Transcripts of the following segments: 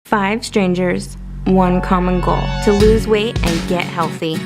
5 strangers, 1 common goal: to lose weight and get healthy.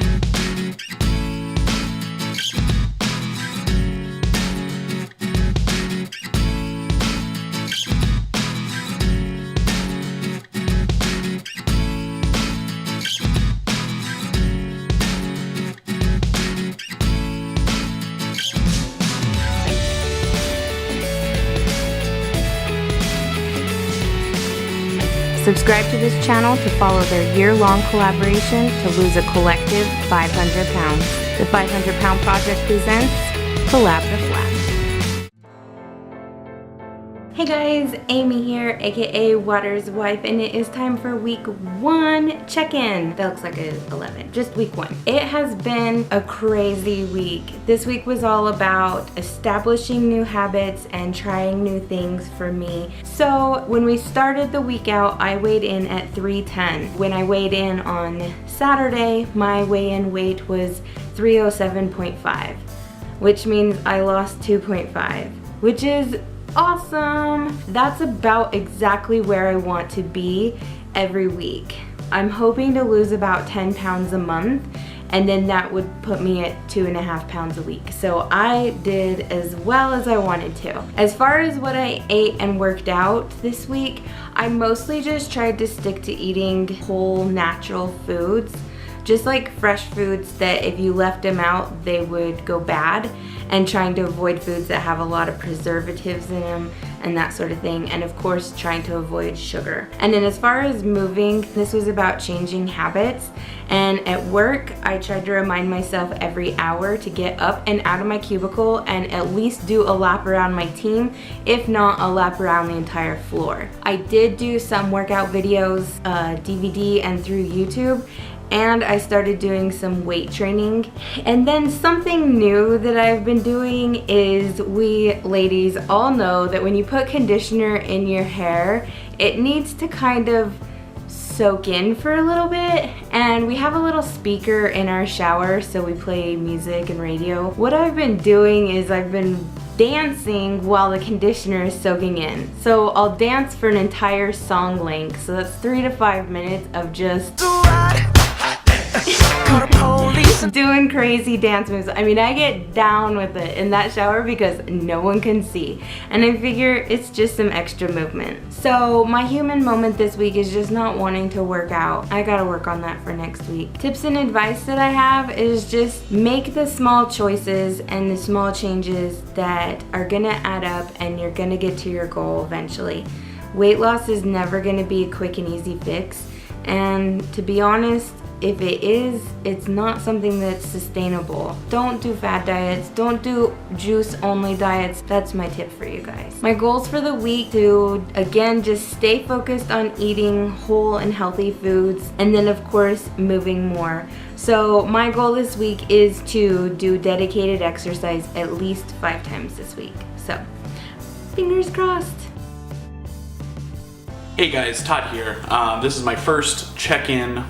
Subscribe to this channel to follow their year-long collaboration to lose a collective 500 pounds. The 500 Pound Project presents Collab the Flab. Hey guys, Amy here, aka Water's wife, and it is time for week 1 check-in. That looks like it's 11, just week 1. It has been a crazy week. This week was all about establishing new habits and trying new things for me. So when we started the week out, I weighed in at 310. When I weighed in on Saturday, my weigh-in weight was 307.5, which means I lost 2.5, which is awesome. That's about exactly where I want to be every week. I'm hoping to lose about 10 pounds a month, and then that would put me at 2.5 pounds a week. So I did as well as I wanted to. As far as what I ate and worked out this week, I mostly just tried to stick to eating whole natural foods, just like fresh foods that if you left them out, they would go bad, and trying to avoid foods that have a lot of preservatives in them and that sort of thing, and of course trying to avoid sugar. And then as far as moving, this was about changing habits, and at work I tried to remind myself every hour to get up and out of my cubicle and at least do a lap around my team, if not a lap around the entire floor. I did do some workout videos, DVD and through YouTube, and I started doing some weight training. And then something new that I've been doing is, we ladies all know that when you put conditioner in your hair, it needs to kind of soak in for a little bit, and we have a little speaker in our shower, so we play music and radio. What I've been doing is I've been dancing while the conditioner is soaking in. So I'll dance for an entire song length, so that's 3 to 5 minutes of just doing crazy dance moves. I mean, I get down with it in that shower because no one can see, and I figure it's just some extra movement. So my human moment this week is just not wanting to work out. I gotta work on that for next week. Tips and advice that I have is just make the small choices and the small changes that are gonna add up, and you're gonna get to your goal eventually. Weight loss is never gonna be a quick and easy fix, and to be honest, if it is, it's not something that's sustainable. Don't do fad diets, don't do juice only diets. That's my tip for you guys. My goals for the week to, again, just stay focused on eating whole and healthy foods, and then of course moving more. So my goal this week is to do dedicated exercise at least 5 times this week. So fingers crossed. Hey guys, Todd here. This is my first check-in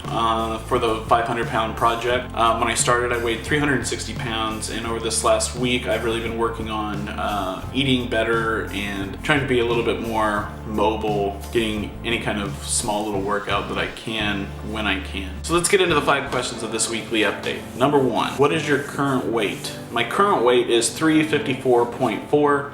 for the 500 Pound Project. When I started, I weighed 360 pounds, and over this last week, I've really been working on eating better and trying to be a little bit more mobile, getting any kind of small little workout that I can when I can. So let's get into the 5 questions of this weekly update. Number 1, what is your current weight? My current weight is 354.4.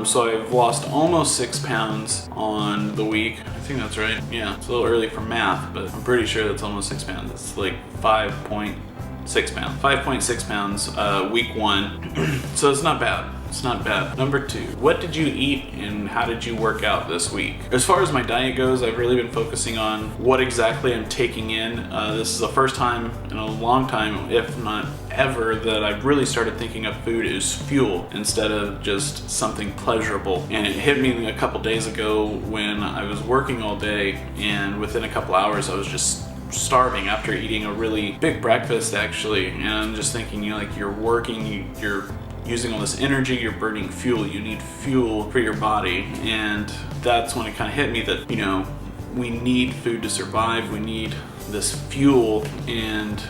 So I've lost almost 6 pounds on the week. I think that's right. Yeah, it's a little early for math, but I'm pretty sure that's almost 6 pounds. It's like 5.6 pounds. 5.6 pounds week 1. So it's not bad. It's not bad. Number 2, what did you eat and how did you work out this week? As far as my diet goes, I've really been focusing on what exactly I'm taking in. This is the first time in a long time, if not ever, that I've really started thinking of food as fuel instead of just something pleasurable. And it hit me a couple days ago when I was working all day, and within a couple hours I was just starving after eating a really big breakfast actually. And I'm just thinking, you know, like, you're working, you're using all this energy, you're burning fuel, you need fuel for your body. And that's when it kind of hit me that, you know, we need food to survive, we need this fuel, and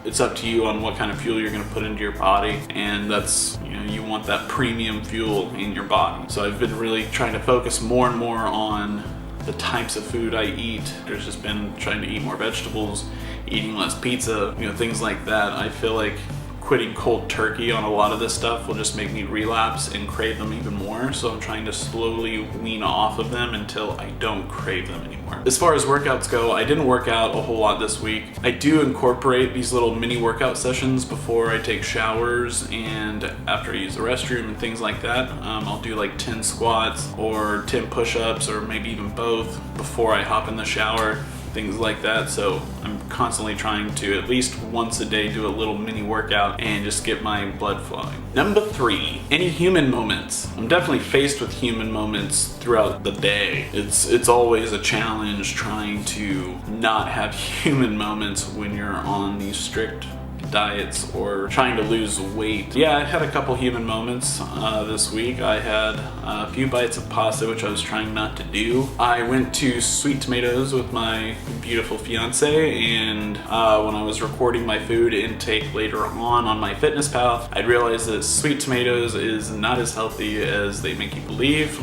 it's up to you on what kind of fuel you're going to put into your body. And that's, you know, you want that premium fuel in your body. So I've been really trying to focus more and more on the types of food I eat. There's just been trying to eat more vegetables, eating less pizza, you know, things like that. I feel like quitting cold turkey on a lot of this stuff will just make me relapse and crave them even more. So I'm trying to slowly wean off of them until I don't crave them anymore. As far as workouts go, I didn't work out a whole lot this week. I do incorporate these little mini workout sessions before I take showers and after I use the restroom and things like that. I'll do like 10 squats or 10 push-ups or maybe even both before I hop in the shower, things like that. So I'm constantly trying to at least once a day do a little mini workout and just get my blood flowing. Number 3, any human moments. I'm definitely faced with human moments throughout the day. It's always a challenge trying to not have human moments when you're on these strict diets or trying to lose weight. Yeah, I had a couple human moments this week. I had a few bites of pasta, which I was trying not to do. I went to Sweet Tomatoes with my beautiful fiance, and when I was recording my food intake later on my fitness path, I realized that Sweet Tomatoes is not as healthy as they make you believe,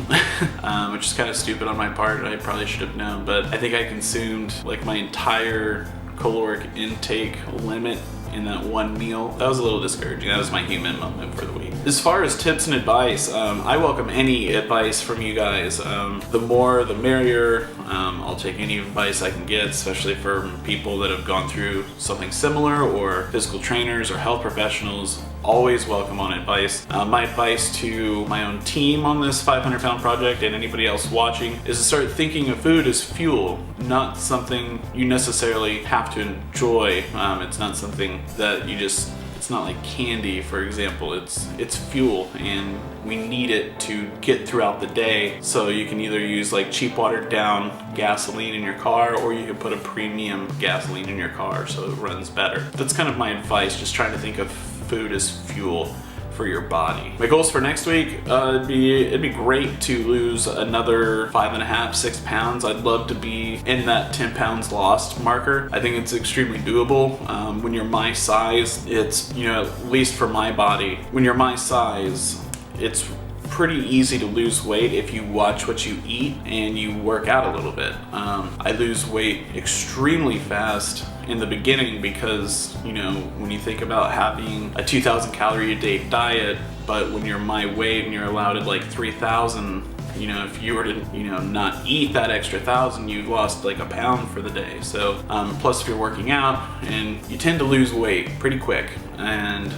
which is kind of stupid on my part. I probably should have known, but I think I consumed like my entire caloric intake limit in that one meal. That was a little discouraging. That was my human moment for the week. As far as tips and advice, I welcome any advice from you guys. The more, the merrier. I'll take any advice I can get, especially from people that have gone through something similar, or physical trainers or health professionals. Always welcome on advice. My advice to my own team on this 500-pound project and anybody else watching is to start thinking of food as fuel, not something you necessarily have to enjoy. It's not something that you just, it's not like candy, for example. It's fuel, and we need it to get throughout the day. So you can either use like cheap watered down gasoline in your car, or you can put a premium gasoline in your car so it runs better. That's kind of my advice, just trying to think of food as fuel for your body. My goals for next week, it'd be great to lose another 5.5, 6 pounds. I'd love to be in that 10 pounds lost marker. I think it's extremely doable. When you're my size, it's, you know, at least for my body, when you're my size, it's pretty easy to lose weight if you watch what you eat and you work out a little bit. I lose weight extremely fast in the beginning because, you know, when you think about having a 2,000 calorie a day diet, but when you're my weight and you're allowed at like 3,000, you know, if you were to, you know, not eat that extra 1,000, you've lost like a pound for the day. So, plus if you're working out, and you tend to lose weight pretty quick. And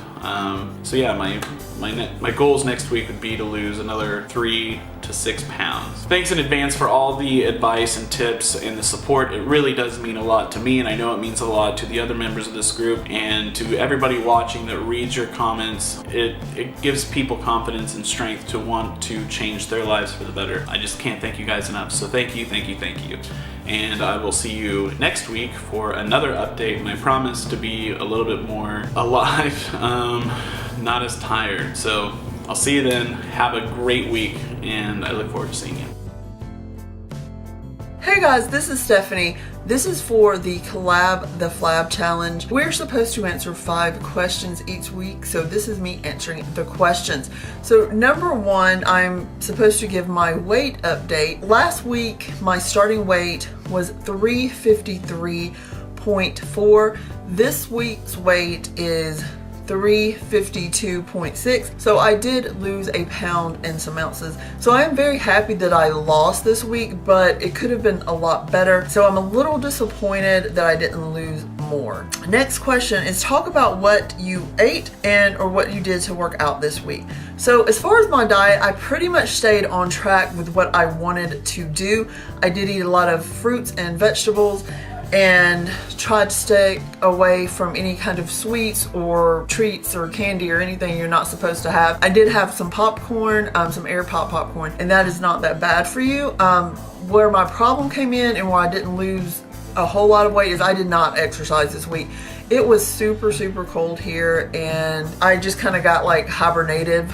so yeah, my goals next week would be to lose another 3 to 6 pounds. Thanks in advance for all the advice and tips and the support. It really does mean a lot to me, and I know it means a lot to the other members of this group and to everybody watching that reads your comments. It gives people confidence and strength to want to change their lives for the better. I just can't thank you guys enough. So thank you, thank you, thank you. And I will see you next week for another update, and I promise to be a little bit more alive, not as tired. So I'll see you then. Have a great week, and I look forward to seeing you. Hey guys, this is Stephanie. This is for the Collab the Flab challenge. We're supposed to answer 5 questions each week, so this is me answering the questions. So number 1, I'm supposed to give my weight update. Last week, my starting weight was 353.4. This week's weight is 352.6. So I did lose a pound and some ounces. So I am very happy that I lost this week, but it could have been a lot better. So I'm a little disappointed that I didn't lose more. Next question is talk about what you ate or what you did to work out this week. So as far as my diet, I pretty much stayed on track with what I wanted to do. I did eat a lot of fruits and vegetables, and try to stay away from any kind of sweets or treats or candy or anything you're not supposed to have. I did have some popcorn, some air pop popcorn, and that is not that bad for you. Where my problem came in and where I didn't lose a whole lot of weight is I did not exercise this week. It was super, super cold here, and I just kind of got like hibernative.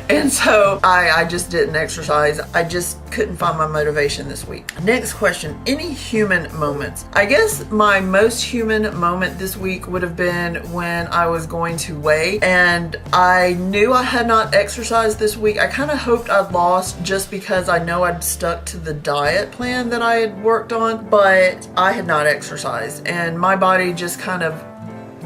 And so I just didn't exercise. I just couldn't find my motivation this week. Next question, any human moments? I guess my most human moment this week would have been when I was going to weigh, and I knew I had not exercised this week. I kind of hoped I'd lost just because I know I'd stuck to the diet plan that I had worked on, but I had not exercised, and my body just kind of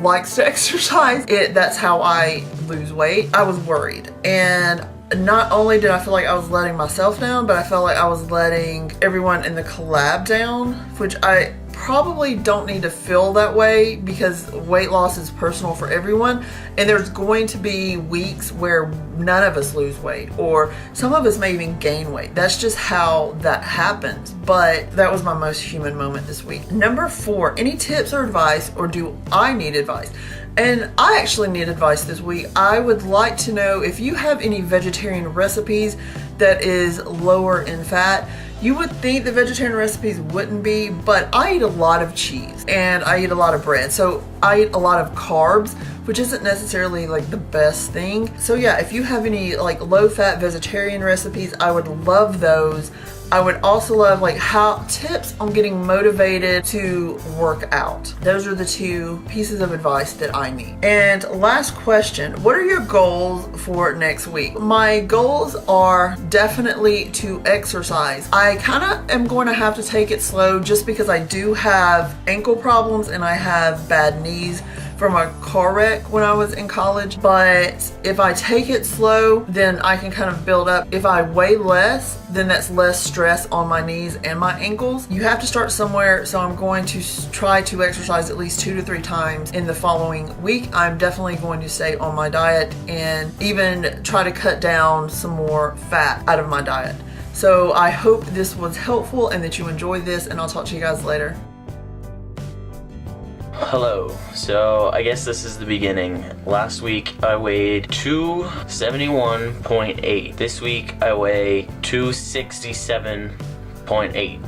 likes to exercise. That's how I lose weight. I was worried, and not only did I feel like I was letting myself down, but I felt like I was letting everyone in the collab down, which I probably don't need to feel that way because weight loss is personal for everyone, and there's going to be weeks where none of us lose weight, or some of us may even gain weight. That's just how that happens. But that was my most human moment this week. Number 4, any tips or advice, or do I need advice? And I actually need advice this week. I would like to know if you have any vegetarian recipes that is lower in fat. You would think the vegetarian recipes wouldn't be, but I eat a lot of cheese and I eat a lot of bread. So I eat a lot of carbs, which isn't necessarily like the best thing. So yeah, if you have any like low fat vegetarian recipes, I would love those. I would also love like tips on getting motivated to work out. Those are the 2 pieces of advice that I need. And last question, what are your goals for next week? My goals are definitely to exercise. I kind of am going to have to take it slow just because I do have ankle problems and I have bad knees from a car wreck when I was in college. But if I take it slow, then I can kind of build up. If I weigh less, then that's less stress on my knees and my ankles. You have to start somewhere, so I'm going to try to exercise at least 2 to 3 times in the following week. I'm definitely going to stay on my diet and even try to cut down some more fat out of my diet. So I hope this was helpful and that you enjoyed this, and I'll talk to you guys later. Hello, so I guess this is the beginning. Last week I weighed 271.8. This week I weigh 267.8.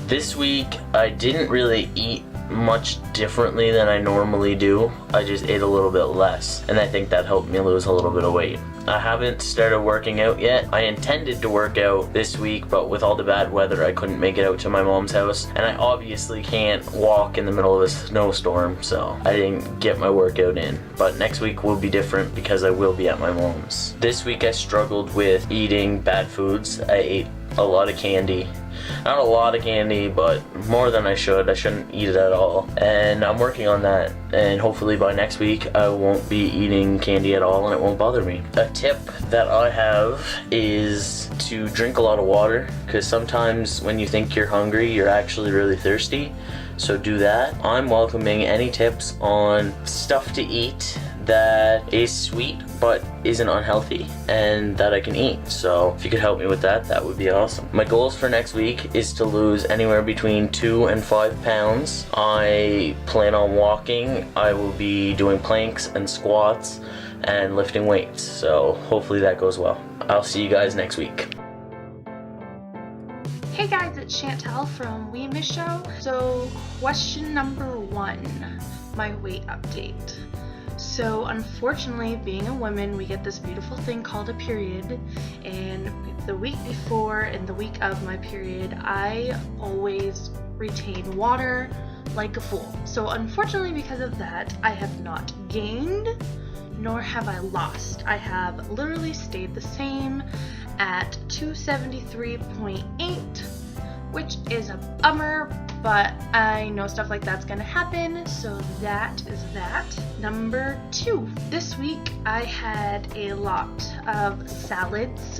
This week I didn't really eat much differently than I normally do. I just ate a little bit less, and I think that helped me lose a little bit of weight. I haven't started working out yet. I intended to work out this week, but with all the bad weather, I couldn't make it out to my mom's house, and I obviously can't walk in the middle of a snowstorm, so I didn't get my workout in. But next week will be different because I will be at my mom's. This week I struggled with eating bad foods. I ate a lot of candy. Not a lot of candy, but more than I should. I shouldn't eat it at all. And I'm working on that. And hopefully by next week, I won't be eating candy at all and it won't bother me. A tip that I have is to drink a lot of water, because sometimes when you think you're hungry, you're actually really thirsty. So do that. I'm welcoming any tips on stuff to eat that is sweet but isn't unhealthy and that I can eat. So if you could help me with that, that would be awesome. My goals for next week is to lose anywhere between 2 and 5 pounds. I plan on walking. I will be doing planks and squats and lifting weights. So hopefully that goes well. I'll see you guys next week. Hey guys, it's Chantel from We Miss Show. So question number 1, my weight update. So unfortunately, being a woman, we get this beautiful thing called a period, and the week before and the week of my period, I always retain water like a fool. So unfortunately, because of that, I have not gained nor have I lost. I have literally stayed the same at 273.8, which is a bummer, but I know stuff like that's gonna happen, so that is that. Number 2, this week I had a lot of salads.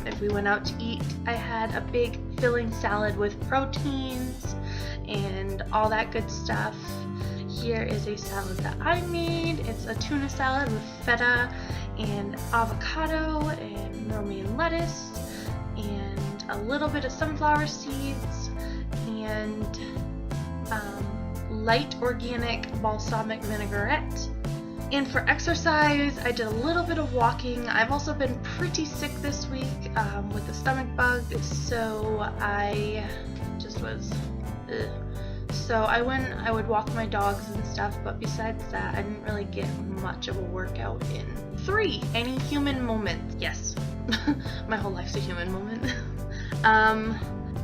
If we went out to eat, I had a big filling salad with proteins and all that good stuff. Here is a salad that I made. It's a tuna salad with feta and avocado and romaine lettuce and a little bit of sunflower seeds and light organic balsamic vinaigrette. And for exercise, I did a little bit of walking. I've also been pretty sick this week with the stomach bug, so I just was So I would walk my dogs and stuff, but besides that, I didn't really get much of a workout in. 3, any human moment. Yes, my whole life's a human moment.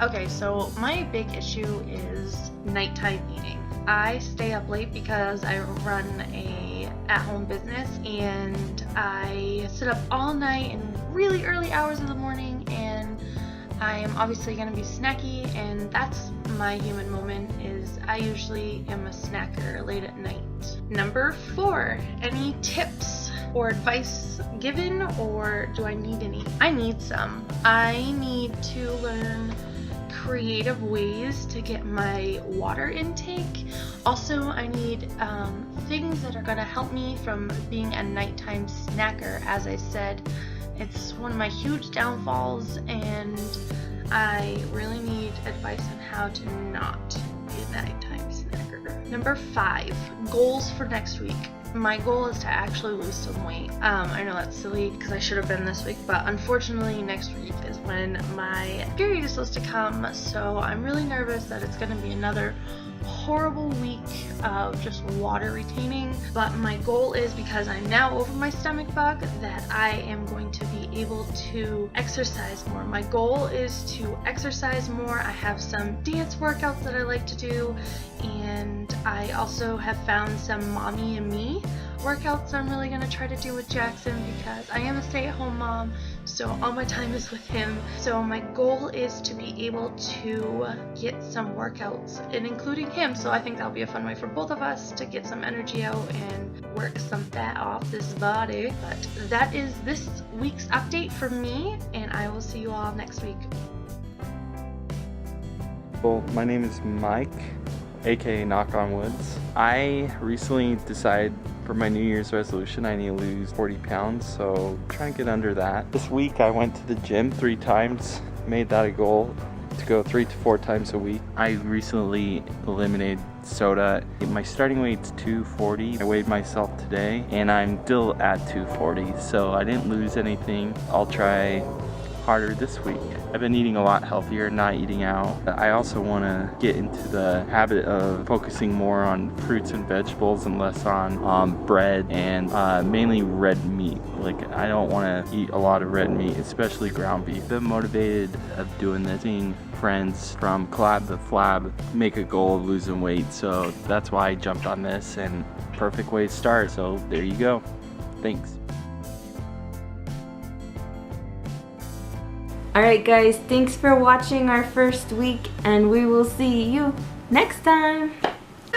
Okay, so my big issue is nighttime eating. I stay up late because I run a at-home business, and I sit up all night in really early hours of the morning, and I am obviously going to be snacky, and that's my human moment. Is I usually am a snacker late at night. Number 4, any tips or advice given, or do I need any? I need some. I need to learn creative ways to get my water intake. Also, I need things that are going to help me from being a nighttime snacker. As I said, it's one of my huge downfalls, and I really need advice on how to not be a nighttime snacker. Number 5, goals for next week. My goal is to actually lose some weight. I know that's silly because I should have been this week, but unfortunately next week is when my period is supposed to come, so I'm really nervous that it's going to be another horrible week of just water retaining. But my goal is, because I'm now over my stomach bug, that I am going to be able to exercise more. My goal is to exercise more. I have some dance workouts that I like to do, and I also have found some mommy and me workouts I'm really going to try to do with Jackson, because I am a stay-at-home mom, so all my time is with him. So my goal is to be able to get some workouts, and including him, so I think that'll be a fun way for both of us to get some energy out and work some fat off this body. But that is this week's update from me, and I will see you all next week. Well, my name is Mike, aka Knock on Woods. I recently decided for my New Year's resolution I need to lose 40 pounds, so I'm trying to get under that. This week I went to the gym 3 times, made that a goal to go 3 to 4 times a week. I recently eliminated soda. My starting weight's 240. I weighed myself today and I'm still at 240, so I didn't lose anything. I'll try harder this week. I've been eating a lot healthier, not eating out. I also want to get into the habit of focusing more on fruits and vegetables and less on bread and mainly red meat. Like, I don't want to eat a lot of red meat, especially ground beef. I've been motivated of doing this, seeing friends from Collab to Flab make a goal of losing weight, so that's why I jumped on this, and perfect way to start. So there you go. Thanks. Alright guys, thanks for watching our first week, and we will see you next time.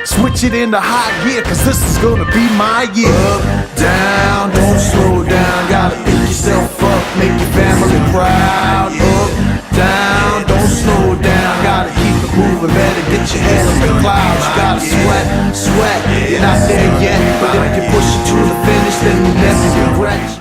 Switch it into high gear, cause this is gonna be my year. Up, down, don't slow down. Gotta pick yourself up, make your family proud. Up, down, don't slow down. Gotta keep it moving, better get your head up in the clouds. You gotta sweat, you're not there yet, but if you push it to the finish, then you never regret.